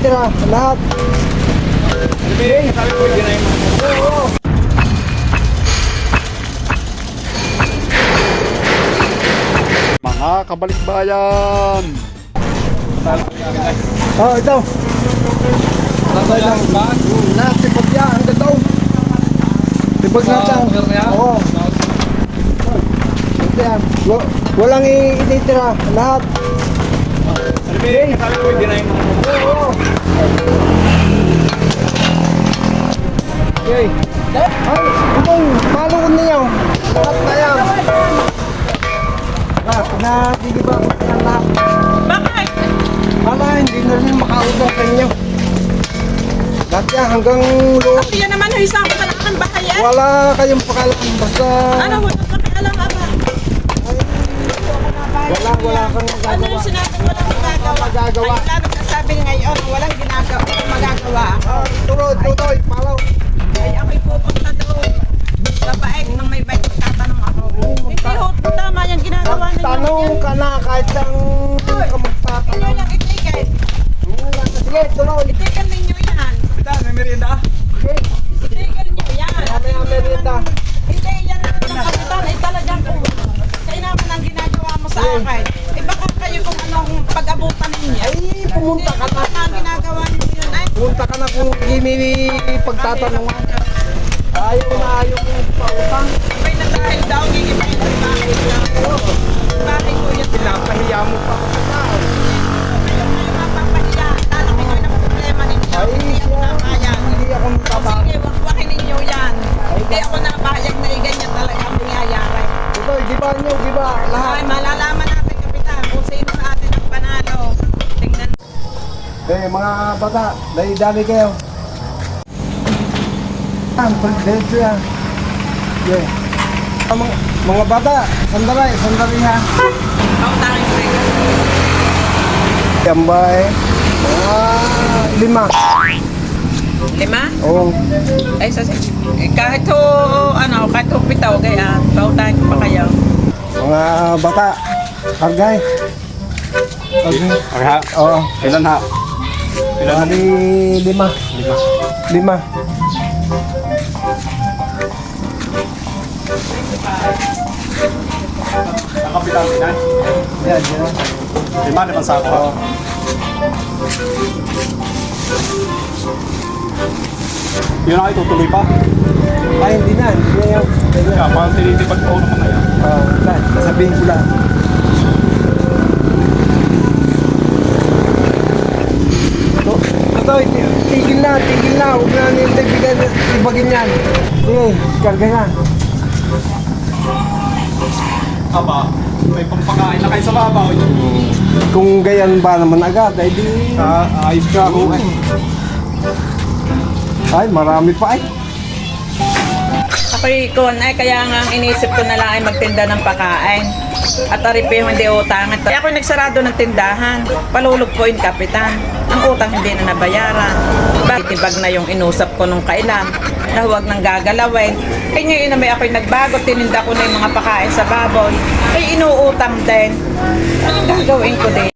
tinitira. Lahat. Oo. Mga kabalikbayan. Oh, ito. Tatay lang. Lahat, tipag yan. Ang ganda. Tipag na siya. Oo. Ito yan. Walang ititira. Lahat. Oo. Okay. Ay, itong malukon niyo. Lahat na yan. Pinabigibang ng lahat. Bakit? Wala, hindi na rin makaudang sa inyo. Lahat yan hanggang loob. Ako yan naman, isang ko talaga ng bahay eh. Wala kayong pakalam. Basta Ano, wala pakialam ama. wala kang Ano magagawa. yung sinabi walang magagawa? Ay, lalo sabi ngayon, walang magagawa. Oh, tuloy, palaw. Ay, ako'y pupunta doon. Babae, nang may bike, tatanong ako. Hindi ho, tama yung ginagawa ninyo. Tanong ka na kahit saan ka Inyo magtatanong. lang itiket. Sige, tuloy. Itiket ninyo yan. May merienda. Sige, Itiket nyo yan. mamaya merienda. Hindi yan ang kapitan. Ay talagang kung kayo naman ang ginagawa mo sa akin. Eh baka kayo kung anong pag-abutan ninyo. Ay, pumunta ka na. Tama ang ginagawa ninyo yun. Ay, Pumunta ka na kung gini pagtatanungan. Ayaw pautang. may na dahil daw gigipain sa bahay na. Bakit ko yan? Pinapahiya mo pa. Ayaw kayo mapapahiya. Lalaki ko yung problema ninyo. Ay, Hindi ako napayag. Hindi ako matabang. Sige, wakwakin ninyo yan. Hindi ako napayag na ganyan talaga ang nangyayari. Ito, di ba? Lahat. Ay, malalaman natin, Kapitan, kung sino sa atin ang panalo. Tingnan. Mga bata, dali kayo. Pagdito yan. Yeah. Mga bata, sandali ha. Pautangin ko rin. Yan ba eh? Mga 5. 5? Oo. Ay, kahit ho, kahit ho pitaw, kaya pautahin ko pa kayo. Mga bata, kargay. Okay. Okay ha. Oo. Ilan ha? Bali 5. 5. Ang kapitan yan. Yan. 5 sako. Yun ang itutuloy pa. Ay, hindi na yan. Kaya parang tinitipag ko ng mga yan. Sabihin ko lang. Ito, tigil na. Huwag na ibagin yan. Sige, karga na. Aba, may pampakain na kayo sa babaw. Kung gayan ba naman agad, ay di... Ayos ka ho. Ay, marami pa ay. Ako'y kaya nga ang inisip ko na lang ay magtinda ng pakain. At aripe hindi utangan. Kaya ako'y nagsarado ng tindahan. Palulog po yung kapitan. Ang utang hindi na nabayaran. Bakit na yung inusap ko nung kailan na huwag nang gagalawin. Kaya ngayon na may ako'y nagbago, tininda ko na yung mga pakain sa baboy. Ay inuutang din. Anong gagawin ko din?